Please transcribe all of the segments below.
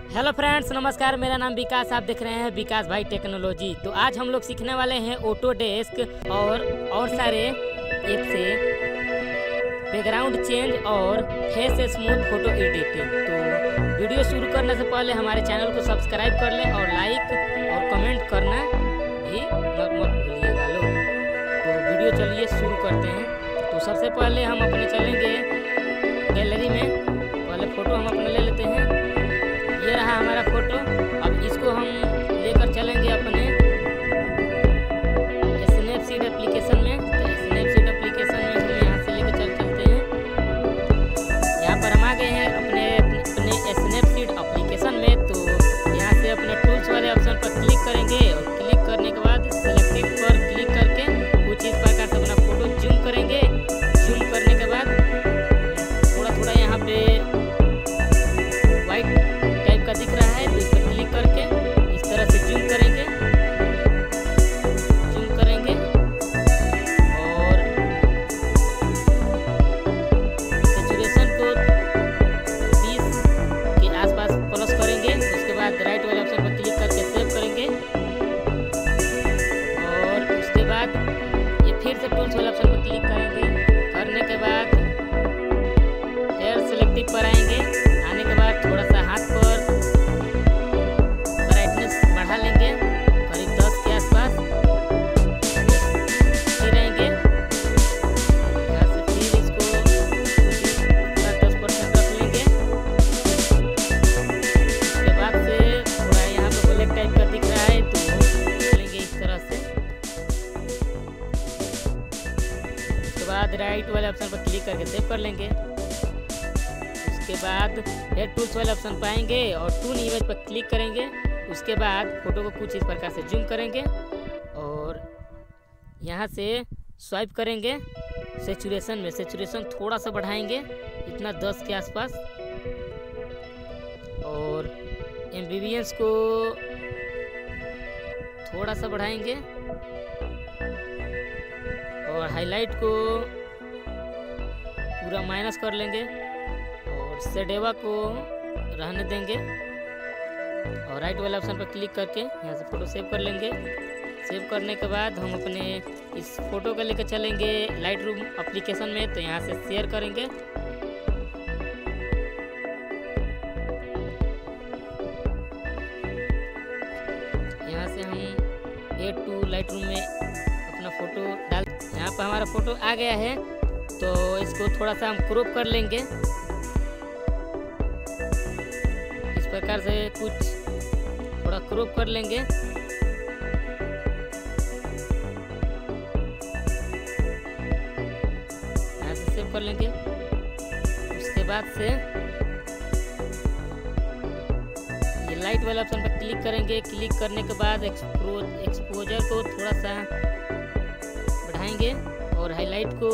Hello friends, नमस्कार। मेरा नाम विकास, आप देख रहे हैं विकास भाई टेक्नोलॉजी। तो आज हम लोग सीखने वाले हैं ऑटोडेस्क और सारे ऐप से बैकग्राउंड चेंज और फेस स्मूथ फोटो एडिटिंग। तो वीडियो शुरू करने से पहले हमारे चैनल को सब्सक्राइब कर लें और लाइक और कमेंट करना भी मत भूलिएगा लोग। तो वीडियो चलिए शुरू करते हैं। तो सबसे पहले हम अपने चलेंगे गैलरी में। पहले फ़ोटो हम अपने ले लेते हैं। ये रहा हमारा फोटो। अब इसको हम लेकर चलेंगे अपने स्नैपसीड एप्लीकेशन में। तो स्नैपसीड एप्लीकेशन में हम यहाँ से लेकर चलते हैं। यहाँ पर हम आ गए हैं अपने स्नैपसीड एप्लीकेशन में। तो यहाँ से अपने टूल्स वाले ऑप्शन पर क्लिक करेंगे और क्लिक करने के बाद सेलेक्टेड पर क्लिक करके कुछ इस प्रकार से अपना फोटो जूम करेंगे। जूम करने के बाद थोड़ा यहाँ पे वाइट का दिख रहा है, तो इस पर क्लिक करके इस तरह से जूम करेंगे और सैचुरेशन को 20 के आसपास प्लस करेंगे। उसके बाद राइट वाले ऑप्शन पर क्लिक करके सेव करेंगे और उसके बाद ये फिर से टूल्स वाले ऑप्शन पर क्लिक करेंगे। करने के बाद हेयर सेलेक्टिव पर आएंगे। आने के बाद थोड़ा सा हाथ पर बढ़ा लेंगे करीब 10 के आसपास। फिर रहेंगे यहाँ से, फिर इसको 10% रख लेंगे। उसके बाद से थोड़ा यहाँ पे ब्लैक टाइप का दिख रहा है, तो लेंगे इस तरह से। उसके बाद राइट वाले ऑप्शन पर क्लिक करके सेव कर लेंगे। उसके बाद फिर टूल्स वाले ऑप्शन पाएंगे और टूल इमेज पर क्लिक करेंगे। उसके बाद फोटो को कुछ इस प्रकार से जूम करेंगे और यहाँ से स्वाइप करेंगे सैचुरेशन में। सैचुरेशन थोड़ा सा बढ़ाएंगे, इतना 10 के आसपास। और एम्बियंस को थोड़ा सा बढ़ाएंगे और हाईलाइट को पूरा माइनस कर लेंगे और शेडेवा को रहने देंगे। और राइट वाले ऑप्शन पर क्लिक करके यहाँ से फ़ोटो सेव कर लेंगे। सेव करने के बाद हम अपने इस फ़ोटो को लेकर चलेंगे लाइट रूम एप्लीकेशन में। तो यहाँ से शेयर करेंगे। यहाँ से हम एड टू लाइट रूम में अपना फ़ोटो डाल। यहाँ पर हमारा फ़ोटो आ गया है, तो इसको थोड़ा सा हम क्रॉप कर लेंगे प्रकार से, कुछ थोड़ा क्रॉप कर लेंगे। यहाँ से सेव कर लेंगे। उसके बाद से ये लाइट वाले ऑप्शन पर क्लिक करेंगे। क्लिक करने के बाद एक्सपोजर को थोड़ा सा बढ़ाएंगे और हाईलाइट को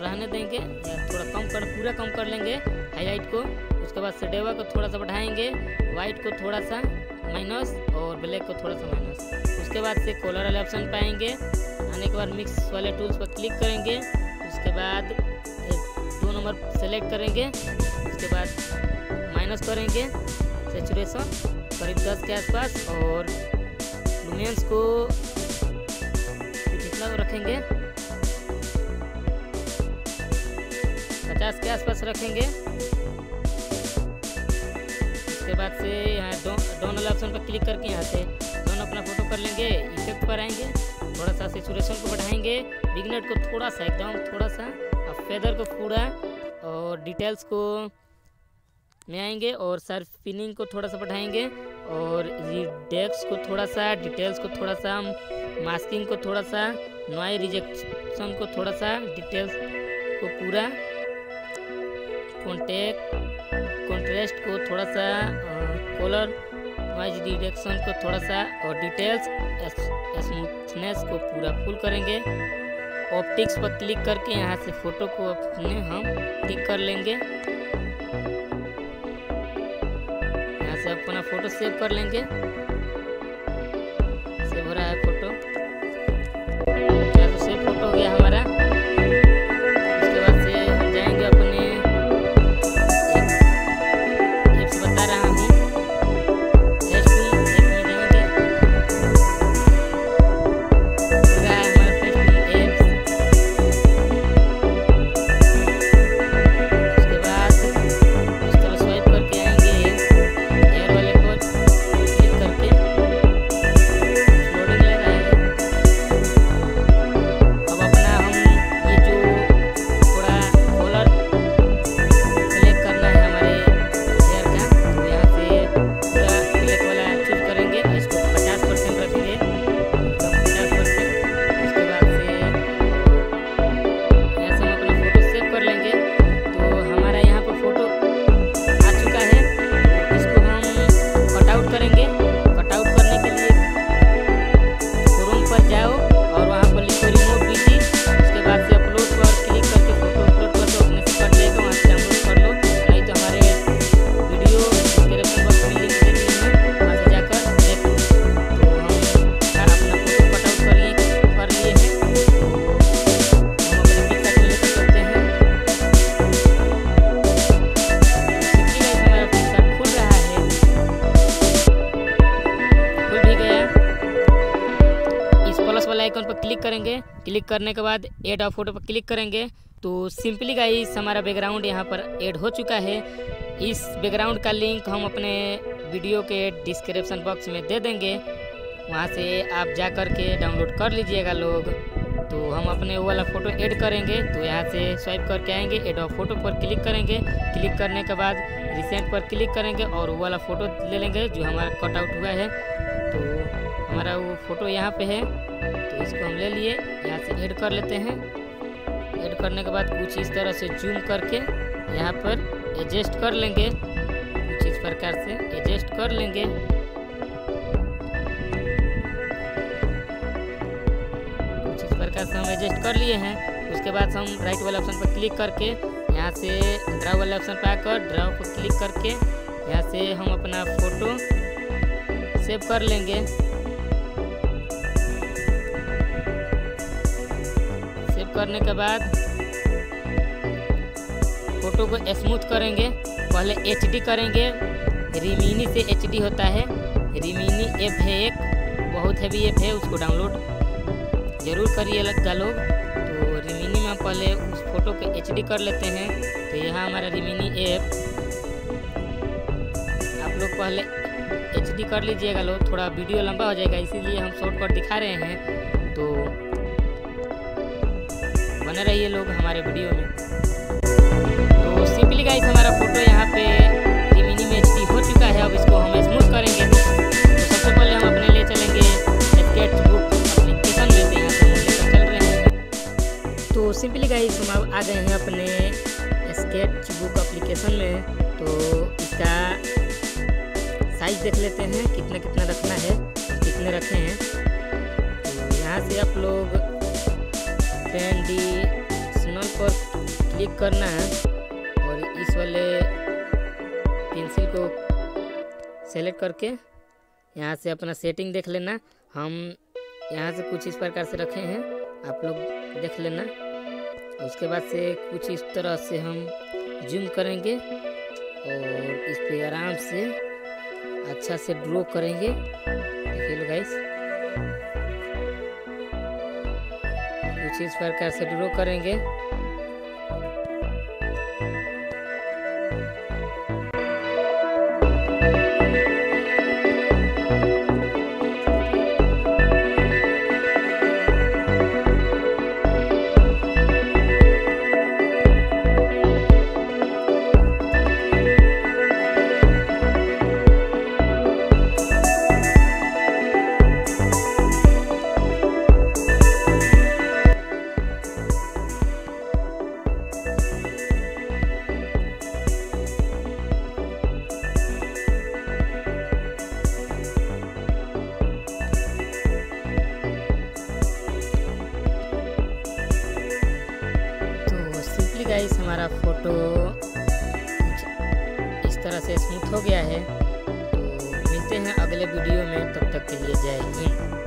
रहने देंगे या थोड़ा पूरा कम कर लेंगे हाईलाइट को। उसके बाद शेडेवा को थोड़ा सा बढ़ाएंगे, वाइट को थोड़ा सा माइनस और ब्लैक को थोड़ा सा माइनस। उसके बाद से कलर वाले ऑप्शन पाएंगे। आने के बाद मिक्स वाले टूल्स पर क्लिक करेंगे। उसके बाद 2 नंबर सेलेक्ट करेंगे। उसके बाद माइनस करेंगे सैचुरेशन करीब 10 के आसपास और लुमिनेंस को कितना रखेंगे, 50 के आसपास रखेंगे। उसके बाद से यहाँ डाउन वाला ऑप्शन पर क्लिक करके यहाँ से दोनों अपना फोटो कर लेंगे। इफेक्ट पर आएंगे, थोड़ा सा सैचुरेशन को बढ़ाएंगे, विग्नेट को थोड़ा सा एकदम थोड़ा सा, और फेदर को पूरा, और डिटेल्स को में आएंगे और शार्पनिंग को थोड़ा सा बढ़ाएंगे और रिडेक्स को थोड़ा सा, डिटेल्स को थोड़ा सा, मास्किंग को थोड़ा सा, नॉइज रिजेक्शन को थोड़ा सा, डिटेल्स को पूरा, कॉन्ट्रास्ट को थोड़ा सा, कलर नॉइज रिडक्शन को थोड़ा सा और डिटेल्स स्मूथनेस को पूरा फुल करेंगे। ऑप्टिक्स पर क्लिक करके यहाँ से फ़ोटो को अपने हम टिक कर लेंगे। यहाँ से अपना फ़ोटो सेव कर लेंगे। सेव हो रहा है फ़ोटो, तो सेव फ़ोटो हो गया हमारा। उसके बाद से हम जाएंगे अपने करेंगे। क्लिक करने के बाद ऐड अ फोटो पर क्लिक करेंगे तो सिंपली गाइस हमारा बैकग्राउंड यहाँ पर ऐड हो चुका है। इस बैकग्राउंड का लिंक हम अपने वीडियो के डिस्क्रिप्शन बॉक्स में दे देंगे, वहाँ से आप जा कर के डाउनलोड कर लीजिएगा लोग। तो हम अपने वो वाला फ़ोटो ऐड करेंगे तो यहाँ से स्वाइप करके आएंगे, ऐड ऑफ फोटो पर क्लिक करेंगे। क्लिक करने के बाद रिसेंट पर क्लिक करेंगे और वो वाला फ़ोटो ले लेंगे जो हमारा कट आउट हुआ है। तो हमारा वो फ़ोटो यहाँ पे है तो इसको हम ले लिए, यहाँ से ऐड कर लेते हैं। ऐड करने के बाद कुछ इस तरह से जूम करके यहाँ पर एडजस्ट कर लेंगे, कुछ इस प्रकार से एडजस्ट कर लेंगे। प्रकार से हम एडजस्ट कर लिए हैं। उसके बाद हम राइट वाले ऑप्शन पर क्लिक करके यहाँ से ड्रा वाले ऑप्शन पर आकर ड्रा पर क्लिक करके यहाँ से हम अपना फ़ोटो सेव कर लेंगे। सेव करने के बाद फ़ोटो को स्मूथ करेंगे, पहले एचडी करेंगे। रिमिनी से एचडी होता है, रिमिनी ऐप है एक, बहुत हैवी ऐप है, उसको डाउनलोड ज़रूर करिए लगा लोग। तो रिमिनी में पहले उस फोटो को एचडी कर लेते हैं। तो यहाँ हमारा रिमिनी ऐप, आप लोग पहले एचडी कर लीजिएगा लोग, थोड़ा वीडियो लंबा हो जाएगा इसीलिए हम शॉर्टकट दिखा रहे हैं। तो बने रहिए लोग हमारे वीडियो में। तो सिंपली गाइस हमारा फोटो यहाँ पे रिमिनी में एचडी हो चुका है। अब इसको हम स्मूथ करेंगे। तो सबसे पहले हम अपने लिए चलेंगे स्केचबुक एप्लीकेशन में, यहाँ से हम लेकर चल रहे हैं। तो सिंपली गाइस हम अब आ गए हैं अपने स्केचबुक एप्लीकेशन में। तो इसका साइज देख लेते हैं कितना कितना रखना है, कितने रखे हैं। तो यहाँ से आप लोग ट्रांजिशनल पर क्लिक करना है और इस वाले पेंसिल को सेलेक्ट करके यहाँ से अपना सेटिंग देख लेना। हम यहाँ से कुछ इस प्रकार से रखे हैं, आप लोग देख लेना। उसके बाद से कुछ इस तरह से हम जूम करेंगे और इस पे आराम से अच्छा से ड्रॉ करेंगे। देखिए लो गाइस, कुछ इस प्रकार से ड्रॉ करेंगे। गाइस हमारा फोटो इस तरह से स्मूथ हो गया है। तो मिलते हैं अगले वीडियो में, तब तक के लिए जय हिंद।